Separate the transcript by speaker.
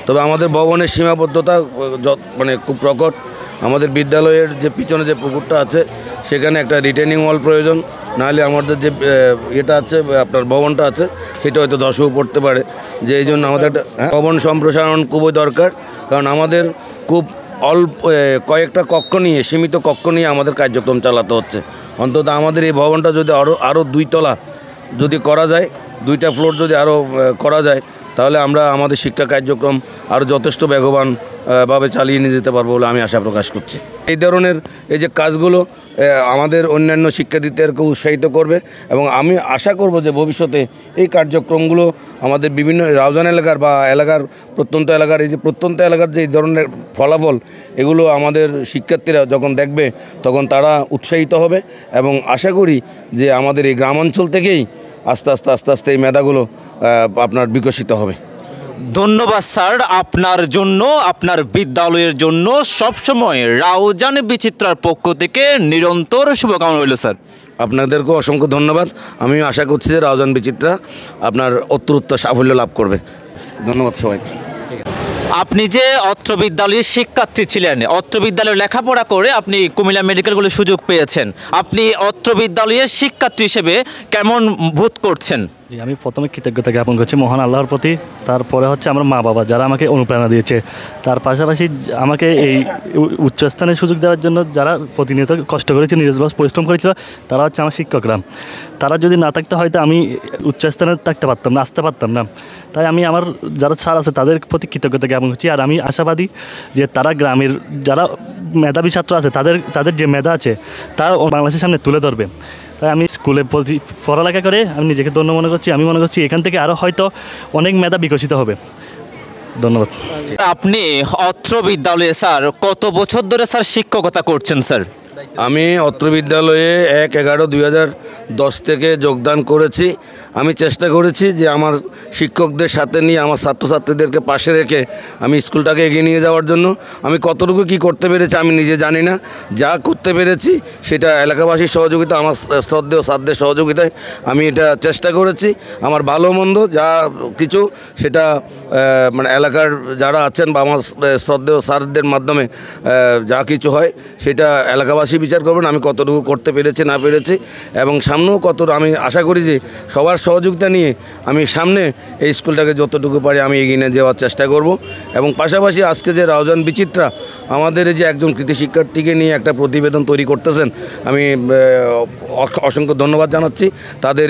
Speaker 1: তবে আমাদের ভবনের সীমাবদ্ধতা মানে খুব প্রকট। আমাদের বিদ্যালয়ের যে পিছনে যে পুকুরটা আছে সেখানে একটা রিটেনিং ওয়াল প্রয়োজন, নাহলে আমাদের যে এটা আছে আপনার ভবনটা আছে সেটা হয়তো ধসেও পড়তে পারে। যে এই জন্য আমাদের একটা ভবন সম্প্রসারণ খুবই দরকার, কারণ আমাদের খুব অল্প কয়েকটা কক্ষ নিয়ে, সীমিত কক্ষ নিয়ে আমাদের কার্যক্রম চালাতে হচ্ছে। অন্তত আমাদের এই ভবনটা যদি আরও 2 তলা যদি করা যায়, 2টা ফ্লোর যদি আরও করা যায়, তাহলে আমরা আমাদের শিক্ষা কার্যক্রম আরও যথেষ্ট বেগবান ভাবে চালিয়ে নিয়ে যেতে পারবো বলে আমি আশা প্রকাশ করছি। এই ধরনের এই যে কাজগুলো আমাদের অন্যান্য শিক্ষার্থীদেরকে উৎসাহিত করবে, এবং আমি আশা করব যে ভবিষ্যতে এই কার্যক্রমগুলো আমাদের বিভিন্ন রাউজান এলাকার বা এলাকার প্রত্যন্ত এলাকার এই যে প্রত্যন্ত এলাকার যে এই ধরনের ফলাফল, এগুলো আমাদের শিক্ষার্থীরা যখন দেখবে তখন তারা উৎসাহিত হবে, এবং আশা করি যে আমাদের এই গ্রামাঞ্চল থেকেই আস্তে আস্তে এই মেধাগুলো আপনার বিকশিত হবে।
Speaker 2: ধন্যবাদ স্যার, আপনার জন্য, আপনার বিদ্যালয়ের জন্য সবসময় রাউজান বিচিত্রার পক্ষ থেকে নিরন্তর শুভকামনা রইল স্যার।
Speaker 1: আপনাদেরকেও অসংখ্য ধন্যবাদ। আমি আশা করছি যে রাউজান বিচিত্রা আপনার উত্তরোত্তর সাফল্য লাভ করবে। ধন্যবাদ সবাইকে।
Speaker 2: আপনি যে অত্র বিদ্যালয়ের শিক্ষার্থী ছিলেন, অত্র বিদ্যালয়ে লেখাপড়া করে আপনি কুমিল্লা মেডিকেল কলেজে সুযোগ পেয়েছেন, আপনি অত্র বিদ্যালয়ের শিক্ষার্থী হিসেবে কেমন বোধ করছেন?
Speaker 3: আমি প্রথমে কৃতজ্ঞতা জ্ঞাপন করছি মহান আল্লাহর প্রতি, তারপরে হচ্ছে আমার মা বাবা যারা আমাকে অনুপ্রেরণা দিয়েছে, তার পাশাপাশি আমাকে এই উচ্চস্থানে সুযোগ দেওয়ার জন্য যারা প্রতিনিয়ত কষ্ট করেছে, নিজের পরিশ্রম করেছিল, তারা হচ্ছে আমার শিক্ষকরা। তারা যদি না থাকতে হয়তো আমি উচ্চস্থানে থাকতে পারতাম না, আসতে পারতাম না। তাই আমি আমার যারা স্যার আছে তাদের প্রতি কৃতজ্ঞতা জ্ঞাপন করছি। আর আমি আশাবাদী যে তারা গ্রামের যারা মেধাবী ছাত্র আছে তাদের যে মেধা আছে তা বাংলাদেশের সামনে তুলে ধরবে। তাই আমি স্কুলে পড়ালেখা করে আমি নিজেকে ধন্য মনে করছি। আমি মনে করছি এখান থেকে আরও হয়তো অনেক মেধা বিকশিত হবে। ধন্যবাদ।
Speaker 2: আপনি অত্র বিদ্যালয়ে স্যার কত বছর ধরে স্যার শিক্ষকতা করছেন স্যার?
Speaker 1: আমি অত্র বিদ্যালয়ে 1/11/2010 থেকে যোগদান করেছি। আমি চেষ্টা করেছি যে আমার শিক্ষকদের সাথে নিয়ে আমার ছাত্রছাত্রীদেরকে পাশে রেখে আমি স্কুলটাকে এগিয়ে নিয়ে যাওয়ার জন্য। আমি কতটুকু কি করতে পেরেছি আমি নিজে জানি না, যা করতে পেরেছি সেটা এলাকাবাসীর সহযোগিতা, আমার শ্রদ্ধেয় সাধ্যের সহযোগিতায় আমি এটা চেষ্টা করেছি। আমার ভালো মন্দ যা কিছু সেটা মানে এলাকার যারা আছেন বা আমার শ্রদ্ধেয় স্যারদের মাধ্যমে যা কিছু হয় সেটা এলাকাবাসী বিচার করবেন আমি কতটুকু করতে পেরেছি না পেরেছি, এবং সামনেও আমি আশা করি যে সবার সহযোগিতা নিয়ে আমি সামনে এই স্কুলটাকে যতটুকু পারি আমি এগিয়ে নিয়ে যাওয়ার চেষ্টা করব। এবং পাশাপাশি আজকে যে রাউজান বিচিত্রা আমাদের এই যে একজন কৃতি শিক্ষার্থীকে নিয়ে একটা প্রতিবেদন তৈরি করতেছেন, আমি অসংখ্য ধন্যবাদ জানাচ্ছি তাদের।